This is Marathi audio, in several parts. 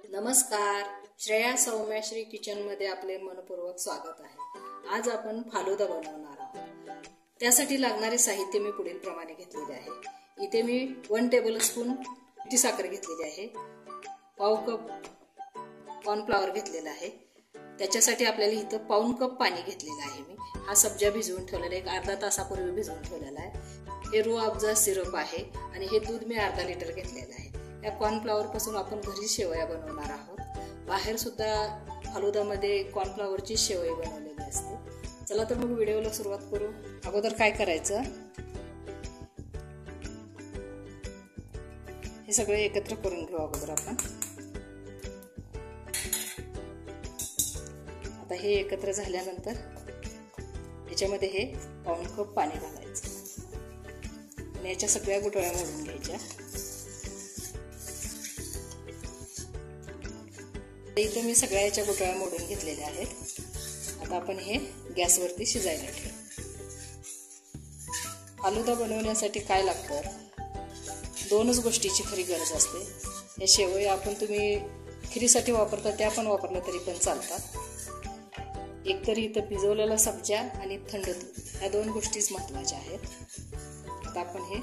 नमस्कार, श्रेया सौम्याश्री किचनमध्ये आपले मनपूर्वक स्वागत आहे। आज आपण फालुदा बनवणार आहोत। त्यासाठी लागणारे साहित्य मी पुढील प्रमाणे घेतलेले आहे। इथे मी 1 टेबलस्पून पिठी साखर घेतलेली आहे, पाव कप कॉर्नफ्लॉवर घेतलेला आहे। त्याच्यासाठी आपल्याला इथं पाऊण कप पाणी घेतलेलं आहे। मी हा सब्जा भिजवून ठेवलेला आहे, 1/2 तासापूर्वी भिजवून ठेवलेला आहे। हे रूह अफजा सिरप आहे आणि हे दूध मी 1/2 लिटर घेतलेलं आहे। या कॉर्नफ्लॉवर पासून आपण घरी शेवया बनवणार आहोत। बाहेर सुद्धा फालुदामध्ये कॉर्नफ्लॉवरची शेवई बनवलेली असते। चला तर मग व्हिडिओला सुरुवात करू। अगोदर काय करायचं, हे सगळे एकत्र करून घेऊ अगोदर आपण। आता हे एकत्र झाल्यानंतर याच्यामध्ये हे पाऊण कप पाणी घालायचं आणि याच्या सगळ्या गुठळ्या मोडून घ्यायच्या। इथं मी सगळ्या याच्या गुठळ्या मोडून घेतलेल्या आहेत। आता आपण हे गॅसवरती शिजायला ठेवू। फालुदा बनवण्यासाठी काय लागतं, 2च गोष्टीची खरी गरज असते। हे शेवई आपण तुम्ही खिरीसाठी वापरता त्या पण वापरल्या तरी पण चालतात। एकतरी इथं भिजवलेला सब्जा आणि थंड दूध, ह्या 2 गोष्टीच महत्त्वाच्या आहेत। आता आपण हे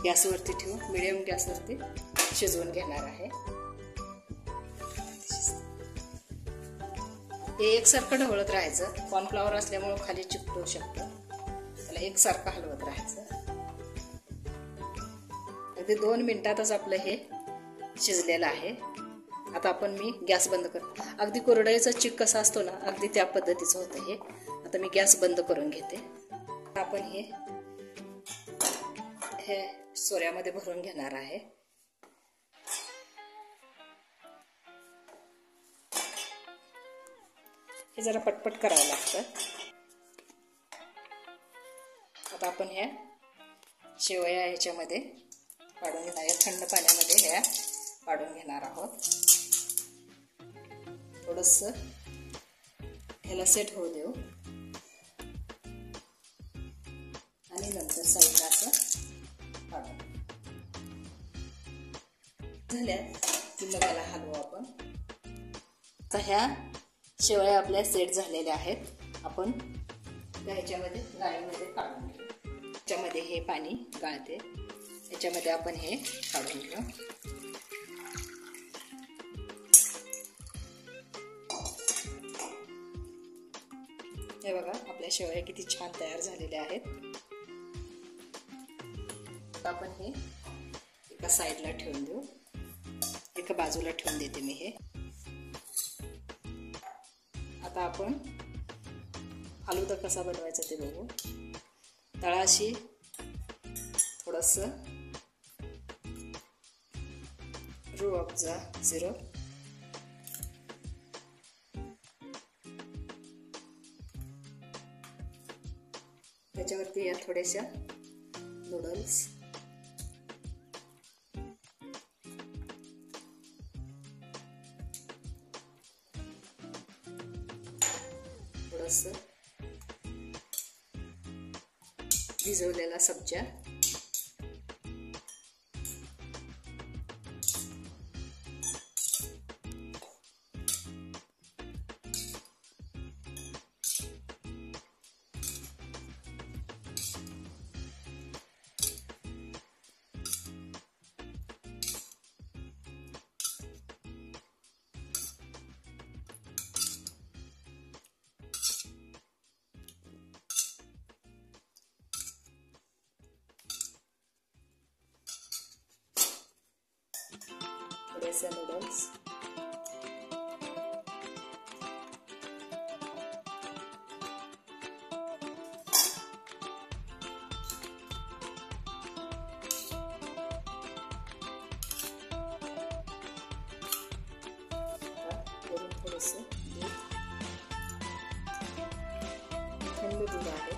गॅसवरती ठेवू, मिडियम गॅसवरती शिजवून घेणार आहे। हे एकसारखं ढवळत राहायचं, कॉर्नफ्लॉवर असल्यामुळे खाली चिकटू शकतं, त्याला एकसारखं हलवत राहायचं। अगदी 2 मिनिटातच आपलं हे शिजलेलं आहे। आता आपण मी गॅस बंद करतो। अगदी कुरडईचा चिक कसा असतो ना, अगदी त्या पद्धतीचं होतं हे। आता मी गॅस बंद करून घेते। आपण हे सोऱ्यामध्ये भरून घेणार आहे। हे जरा पटपट करावं लागतं। आता आपण ह्या शेवया ह्याच्यामध्ये काढून घेणार, या थंड पाण्यामध्ये ह्या काढून घेणार आहोत। थोडंसं ह्याला सेट होऊ देऊ आणि नंतर साईडला असं काढून झाल्या की मग याला हलवू आपण। आता ह्या शेवया आपल्या सेट झालेल्या आहेत। आपण ह्याच्यामध्ये गाळणीमध्ये काढून घेऊ। ह्याच्यामध्ये हे पाणी गाळते, ह्याच्यामध्ये आपण हे काढून घेऊ। हे बघा, आपल्या शेवया किती छान तयार झालेल्या आहेत। आपण हे एका साईडला ठेवून देऊ, एका बाजूला ठेवून देते मी हे। आता आपण फालुदा कसा बनवायचा ते बघू। तळाशी थोडंसं रूह अफजा सिरप, त्याच्यावरती या थोड्याशा नूडल्स, थोडंसं भिजवलेला सब्जा, थोडेसे नूडल्स, वरून थोडंसं दूध, थंड दूध आहे।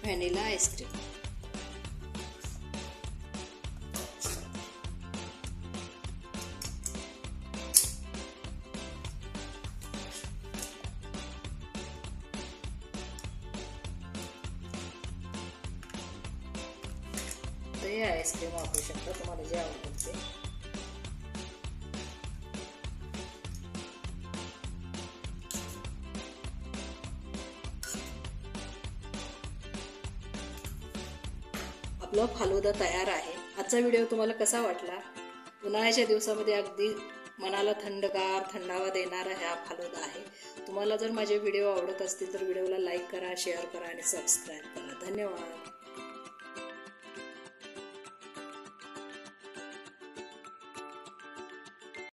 Vanilla ice cream. हे आईस्क्रीम वापरू शकता, तुम्हाला जे आवडेल ते. आपला फालुदा तयार आहे. आजचा व्हिडिओ तुम्हाला कसा वाटला? उन्हाळ्याच्या दिवसामध्ये अगदी मनाला थंडावा देणारा हा फालुदा आहे. तुम्हाला जर माझे व्हिडिओ आवडत असतील तर व्हिडिओला लाईक करा, शेअर करा आणि सबस्क्राईब करा. धन्यवाद.